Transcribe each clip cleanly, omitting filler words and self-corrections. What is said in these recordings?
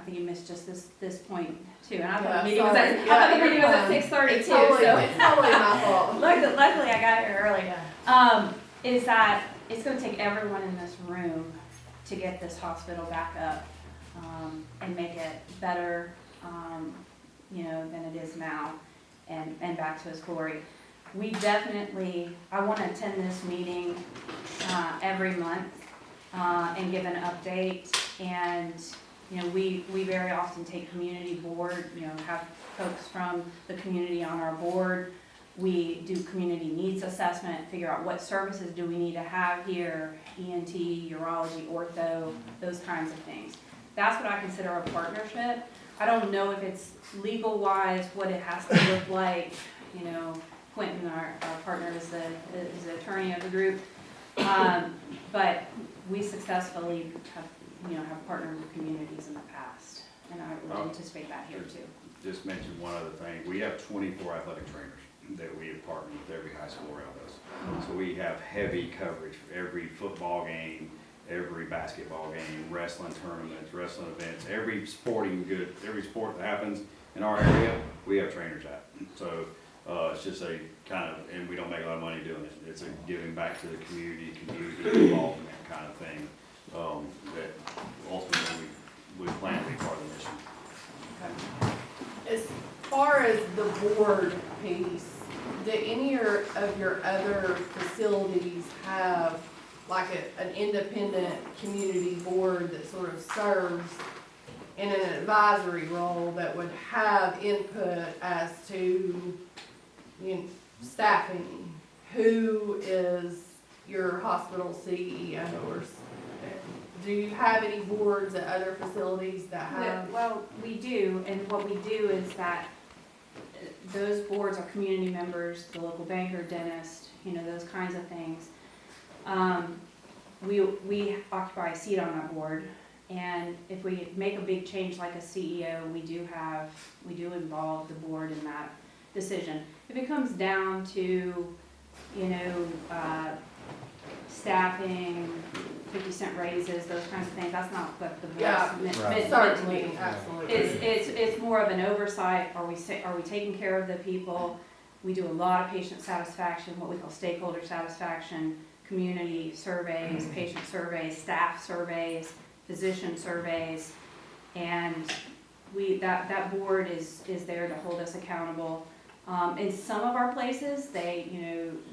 think you missed just this point too. And I thought Yeah, the meeting was sorry. at, Yeah, I thought the meeting was at you're 6:30 It's too. totally, So it's totally my fault. luckily I got here early. Yeah. Is that it's going to take everyone in this room to get this hospital back up and make it better, than it is now, and back to its glory. We definitely, I want to attend this meeting every month and give an update. And we very often take community board, have folks from the community on our board. We do community needs assessment, figure out what services do we need to have here, ENT, urology, ortho, those kinds of things. That's what I consider a partnership. I don't know if it's legal wise, what it has to look like. Quentin, our partner, is the attorney of the group. But we successfully have partnered with communities in the past, and I would anticipate that here too. Just mention one other thing. We have 24 athletic trainers that we have partnered with every high school around us. So we have heavy coverage for every football game, every basketball game, wrestling tournaments, wrestling events, every sport that happens in our area, we have trainers at. So it's just a kind of, and we don't make a lot of money doing it. It's a giving back to the community involvement kind of thing that ultimately we plan to be part of the mission. As far as the board piece, do any of your other facilities have like an independent community board that sort of serves in an advisory role that would have input as to staffing? Who is your hospital CEO, or do you have any boards at other facilities that have? Well, we do, and what we do is that those boards are community members, the local banker, dentist, those kinds of things. We occupy a seat on that board, and if we make a big change like a CEO, we do involve the board in that decision. If it comes down to, staffing, 50-cent raises, those kinds of things, that's not what the board's meant to Certainly, do. absolutely. It's more of an oversight. Are we taking care of the people? We do a lot of patient satisfaction, what we call stakeholder satisfaction, community surveys, patient surveys, staff surveys, physician surveys, and that board is there to hold us accountable. In some of our places,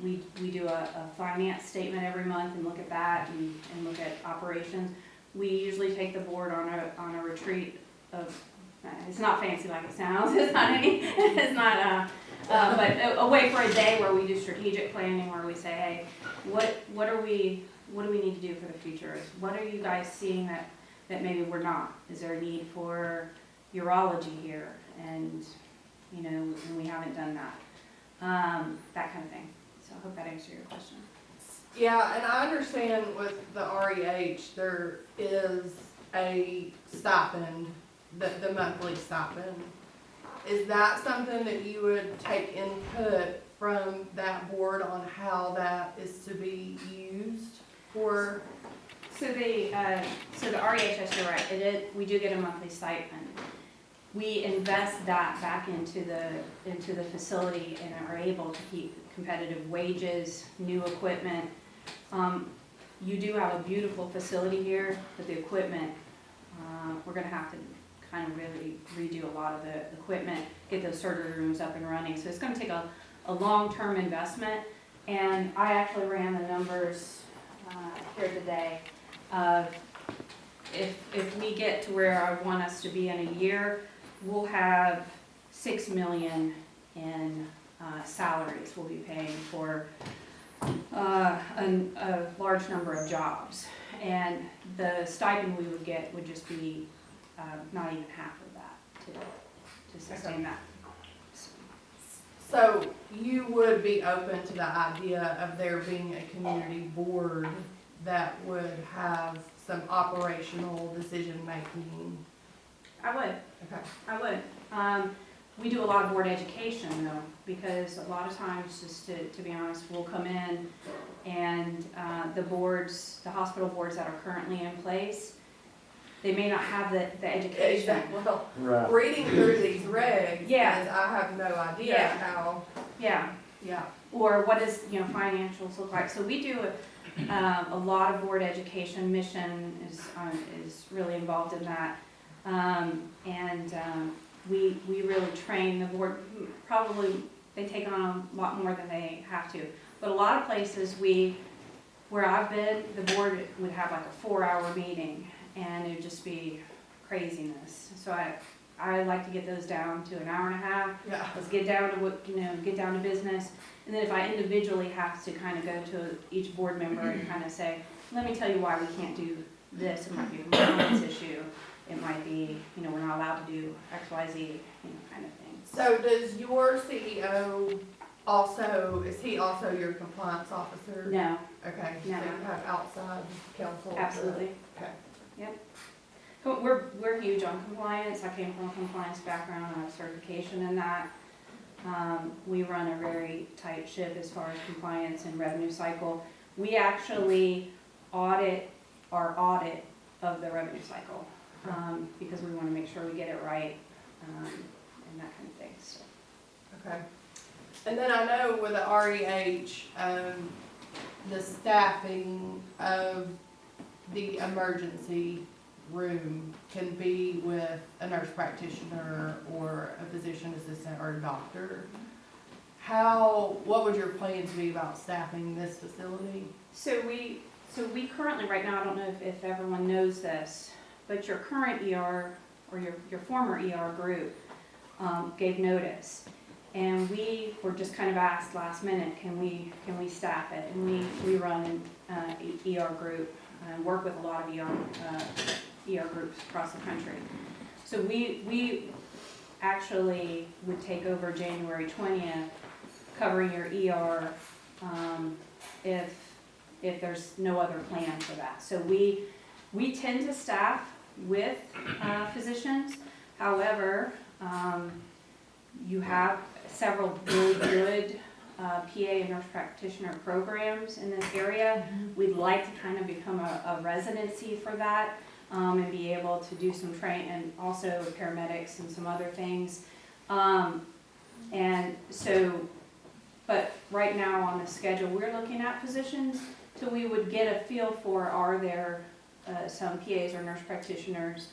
we do a finance statement every month and look at that and look at operations. We usually take the board on a retreat of, it's not fancy like it sounds, but away for a day where we do strategic planning, where we say, hey, what do we need to do for the future? What are you guys seeing that maybe we're not? Is there a need for urology here? And we haven't done that. That kind of thing. So I hope that answers your question. Yeah, and I understand with the REH, there is a stipend, the monthly stipend. Is that something that you would take input from that board on how that is to be used for? So the REHS, you're right. We do get a monthly stipend. We invest that back into the facility and are able to keep competitive wages, new equipment. You do have a beautiful facility here, but the equipment, we're going to have to kind of really redo a lot of the equipment, get those surgery rooms up and running. So it's going to take a long-term investment. And I actually ran the numbers here today of if we get to where I want us to be in a year, we'll have $6 million in salaries we'll be paying for a large number of jobs. And the stipend we would get would just be not even half of that to sustain that. So you would be open to the idea of there being a community board that would have some operational decision-making? I would. Okay. I would. We do a lot of board education though, because a lot of times, just to be honest, we'll come in and the hospital boards that are currently in place, they may not have the education. Exactly. Well, Right. reading through these regs, Yeah. is I have no idea Yeah. how, Yeah, yeah. or what does, financials look like? So we do a lot of board education. Mission is really involved in that. We really train the board, probably, they take on a lot more than they have to. But a lot of places where I've been, the board would have like a 4-hour meeting, and it'd just be craziness. So I like to get those down to an hour and a half. Yeah. Let's get down to get down to business. And then if I individually have to kind of go to each board member and kind of say, let me tell you why we can't do this. It might be a compliance issue. It might be, we're not allowed to do X, Y, Z, kind of thing. So does your CEO also, is he also your compliance officer? No, Okay, so you No. have outside counsel? absolutely. Okay. We're huge on compliance. I came from a compliance background. I have certification in that. We run a very tight ship as far as compliance and revenue cycle. We actually audit our audit of the revenue cycle, because we want to make sure we get it right, and that kind of thing, so. Okay. And then I know with the REH, the staffing of the emergency room can be with a nurse practitioner or a physician assistant or a doctor. What would your plans be about staffing this facility? So we currently, right now, I don't know if everyone knows this, but your current ER, or your former ER group, gave notice. And we were just kind of asked last minute, can we staff it? And we run an ER group and work with a lot of ER groups across the country. So we actually would take over January 20th, covering your ER, if there's no other plan for that. So we tend to staff with physicians. However, you have several really good PA and nurse practitioner programs in this area. We'd like to kind of become a residency for that, and be able to do some train, and also paramedics and some other things. And so, but right now on the schedule, we're looking at physicians, so we would get a feel for, are there some PAs or nurse practitioners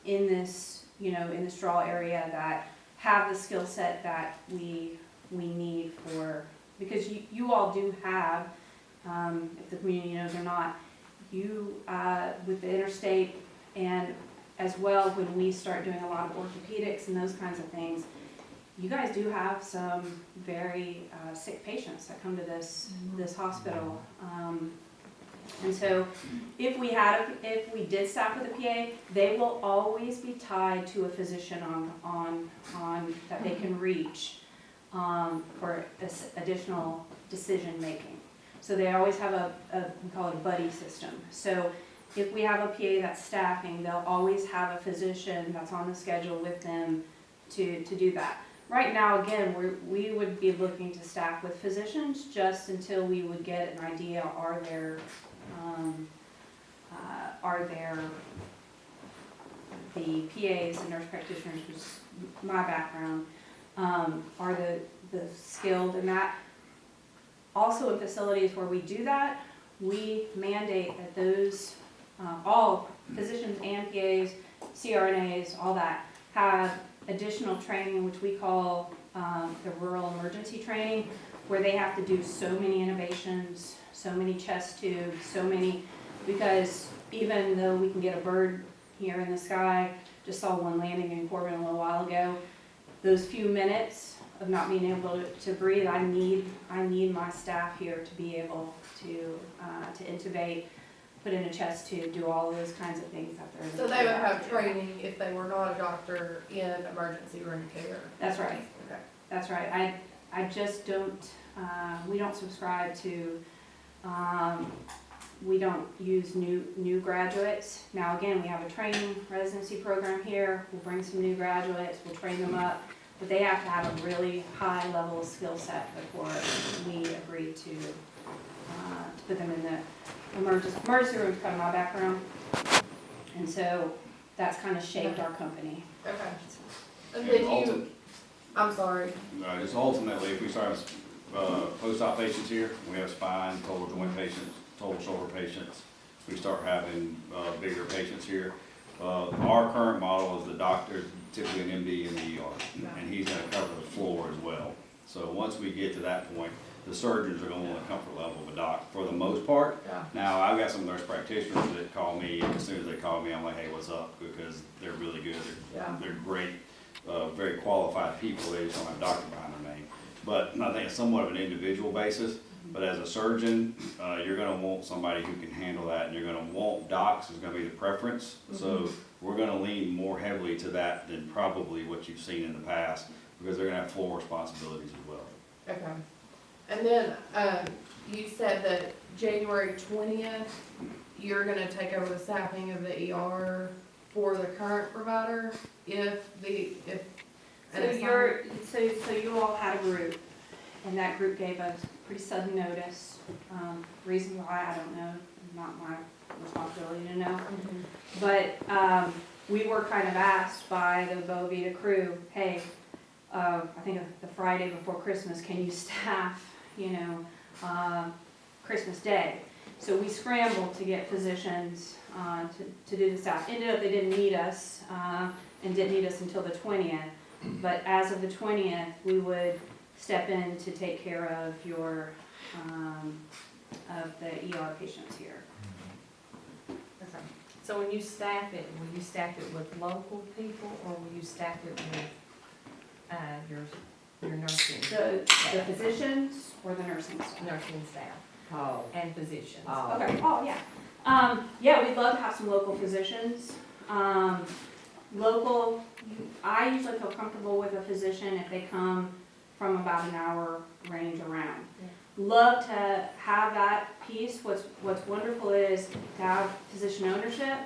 in this, in this draw area that have the skill set that we need for, because you all do have, if the community knows or not, you, with the interstate, and as well when we start doing a lot of orthopedics and those kinds of things, you guys do have some very sick patients that come to this hospital. And so if we did staff with a PA, they will always be tied to a physician on that they can reach for this additional decision making. So they always have we call it a buddy system. So if we have a PA that's staffing, they'll always have a physician that's on the schedule with them to do that. Right now, again, we would be looking to staff with physicians just until we would get an idea, are there the PAs and nurse practitioners, which is my background, are the skilled in that. Also in facilities where we do that, we mandate that those, all physicians and PAs, CRNAs, all that, have additional training, which we call the rural emergency training, where they have to do so many intubations, so many chest tubes, because even though we can get a bird here in the sky, just saw one landing in Corbin a little while ago, those few minutes of not being able to breathe, I need my staff here to be able to intubate, put in a chest tube, do all those kinds of things that they're. So they would have training if they were not a doctor in emergency room care? That's right. Okay. That's right. I just don't, we don't subscribe to, we don't use new graduates. Now, again, we have a training residency program here. We'll bring some new graduates, we'll train them up, but they have to have a really high level of skill set before we agree to put them in the emergency room, is kind of my background. And so that's kind of shaped our company. Okay. And then you, ulti- I'm sorry, just ultimately, if we start with, post-op patients here, we have spine, total joint patients, total shoulder patients. We start having, bigger patients here. Our current model is the doctor, typically an MD in the ER, and he's gonna cover the floor as well. So once we get to that point, the surgeons are gonna want a comfort level of a doc for the most part. yeah, Now, I've got some nurse practitioners that call me, and as soon as they call me, I'm like, hey, what's up? Because they're really good, Yeah. they're great, very qualified people, they just don't have doctor behind their name. But I think it's somewhat of an individual basis, but as a surgeon, you're gonna want somebody who can handle that, and you're gonna want docs is gonna be the preference. So we're gonna lean more heavily to that than probably what you've seen in the past, because they're gonna have floor responsibilities as well. okay. And then, you said that January 20th, you're gonna take over the staffing of the ER for the current provider if. So so you all had a group, and that group gave us pretty sudden notice. Reason why, I don't know, not my responsibility to know. But, we were kind of asked by the Bo Vita crew, hey, I think the Friday before Christmas, can you staff, Christmas Day? So we scrambled to get physicians, to do the staff. Ended up they didn't need us, and didn't need us until the 20th. But as of the 20th, we would step in to take care of your, of the ER patients here. Okay. So when you staff it, will you staff it with local people, or will you staff it with, your nursing? The physicians or the nursing staff? Nursing staff Oh, and physicians? Okay, oh, yeah. Yeah, we'd love to have some local physicians. Local, I usually feel comfortable with a physician if they come from about an hour range around. Yeah. Love to have that piece. What's wonderful is to have physician ownership.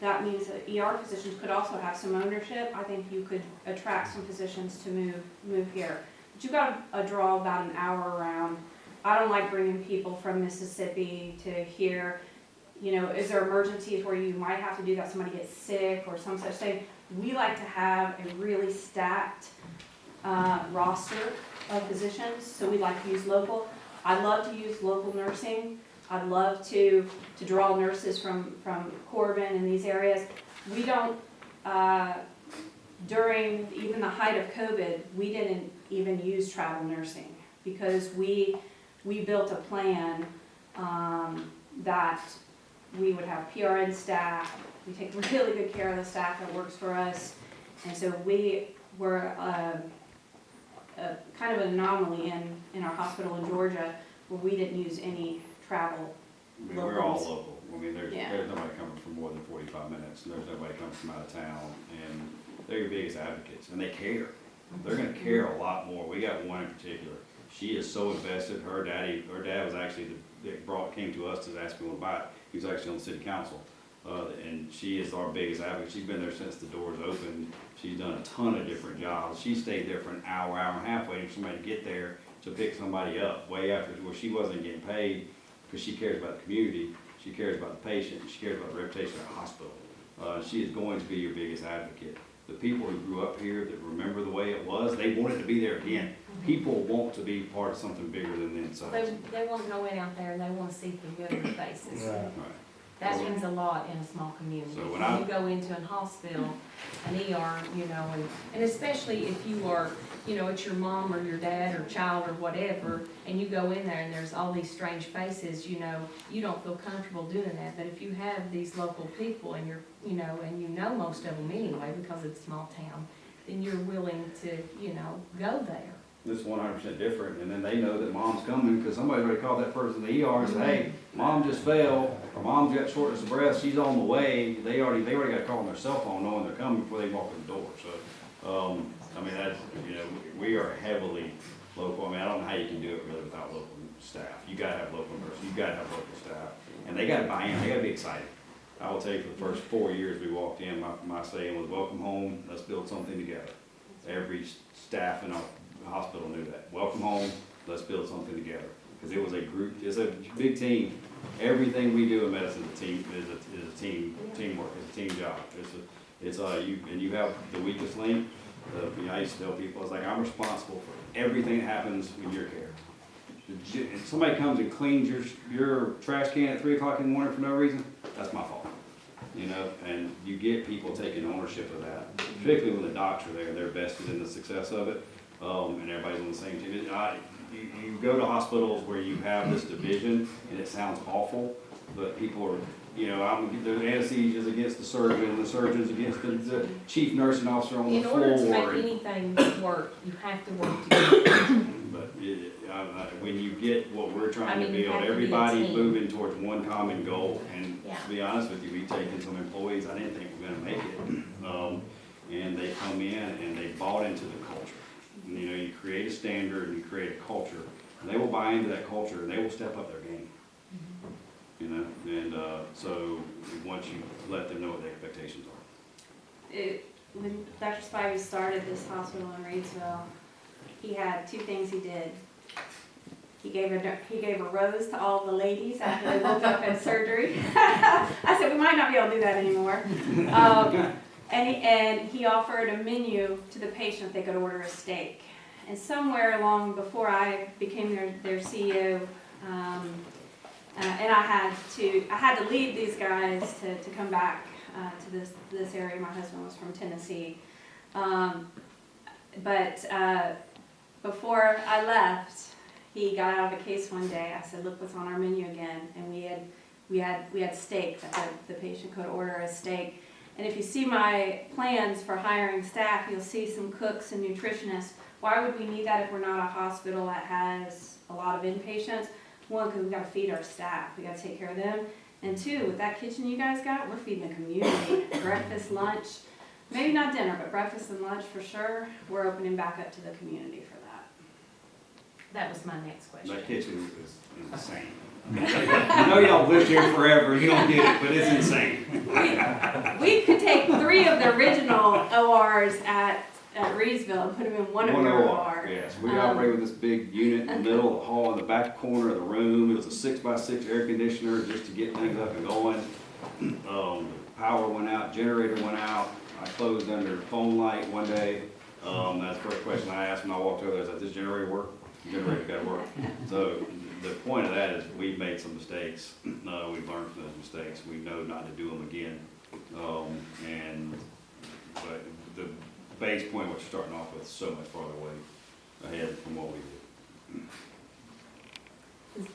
That means that ER physicians could also have some ownership. I think you could attract some physicians to move here. But you got to draw about an hour around. I don't like bringing people from Mississippi to here. Is there emergencies where you might have to do that, somebody gets sick or some such thing? We like to have a really stacked roster of physicians, so we like to use local. I love to use local nursing. I'd love to draw nurses from Corbin and these areas. We don't, during even the height of COVID, we didn't even use travel nursing because we built a plan that we would have PRN staff. We take really good care of the staff that works for us. And so we were kind of an anomaly in our hospital in Georgia where we didn't use any travel. I mean, we're all Locals. local. I mean, there's Yeah. nobody coming from more than 45 minutes, and there's nobody coming from out of town, and they're your biggest advocates, and they care. They're gonna care a lot more. We got one in particular. She is so invested. Her dad was actually came to us to ask if we want to buy it. He was actually on the city council, and she is our biggest advocate. She's been there since the doors opened. She's done a ton of different jobs. She stayed there for an hour and a half waiting for somebody to get there to pick somebody up way after where she wasn't getting paid because she cares about the community, she cares about the patient, she cares about the reputation of the hospital. She is going to be your biggest advocate. The people who grew up here that remember the way it was, they wanted to be there again. People want to be part of something bigger than themselves. They want to go in out there and they want to see familiar faces. right. Right. That means a lot in a small community. So when When you go into a hospital, an ER, and especially if you are, it's your mom or your dad or child or whatever, and you go in there and there's all these strange faces, you don't feel comfortable doing that. But if you have these local people and and you know most of them anyway because it's a small town, then you're willing to, go there. It's 100% different, and then they know that mom's coming, because somebody's already called that person in the ER and said, hey, mom just fell, or mom's got shortness of breath, she's on the way. They already got a call on their cell phone knowing they're coming before they walk in the door. So, I mean, that's, we are heavily local. I mean, I don't know how you can do it really without local staff. You gotta have local nurses, you gotta have local staff, and they gotta buy in, they gotta be excited. I will tell you, for the first 4 years we walked in, my saying was, welcome home, let's build something together. Every staff in our hospital knew that. Welcome home, let's build something together. because it was a group, it's a big team. Everything we do in medicine is a team, teamwork, it's a team job. You have the weakest link. I used to tell people, it's like, I'm responsible for everything that happens in your care. If somebody comes and cleans your trash can at 3 o'clock in the morning for no reason, that's my fault. You know, and you get people taking ownership of that, particularly when the docs are there, they're vested in the success of it, and everybody's on the same team. You go to hospitals where you have this division, and it sounds awful, but people are, you know, the anesthesia is against the surgeon's against the chief nursing officer on the In floor. order to make anything work, you have to work together. But when you get what we're trying to I mean, you build, have to be a everybody team. moving towards one common goal, and Yeah. to be honest with you, we've taken some employees, I didn't think we were gonna make it. And they come in and they bought into the culture. And, you know, you create a standard and you create a culture, and they will buy into that culture and they will step up their game. You know, and, so once you let them know what the expectations are. When Dr. Spivey started this hospital in Reidsville, he had two things he did. He gave a rose to all the ladies after they woke up in surgery. I said, we might not be able to do that anymore. And he offered a menu to the patient, they could order a steak. And somewhere along before I became their CEO, and I had to leave these guys to come back to this area. My husband was from Tennessee. But before I left, he got out of a case one day. I said, look what's on our menu again. And we had steak, that the patient could order a steak. And if you see my plans for hiring staff, you'll see some cooks and nutritionists. Why would we need that if we're not a hospital that has a lot of inpatients? One, because we've got to feed our staff. We got to take care of them. And two, with that kitchen you guys got, we're feeding the community. Breakfast, lunch, maybe not dinner, but breakfast and lunch for sure. We're opening back up to the community for that. That was my next question. That kitchen is insane. I know y'all lived here forever, you don't get it, but it's insane. We could take 3 of the original ORs at Reidsville and put them in one of your OR. Yes, we operate with this big unit in the middle of the hall, in the back corner of the room. It was a 6x6 air conditioner just to get things up and going. Power went out, generator went out. I closed under phone light one day. That's the first question I asked when I walked over there. I said, does this generator work? The generator got to work. So the point of that is we've made some mistakes. We've learned from those mistakes. We know not to do them again. But the base point, what you're starting off with, is so much farther away ahead from what we did.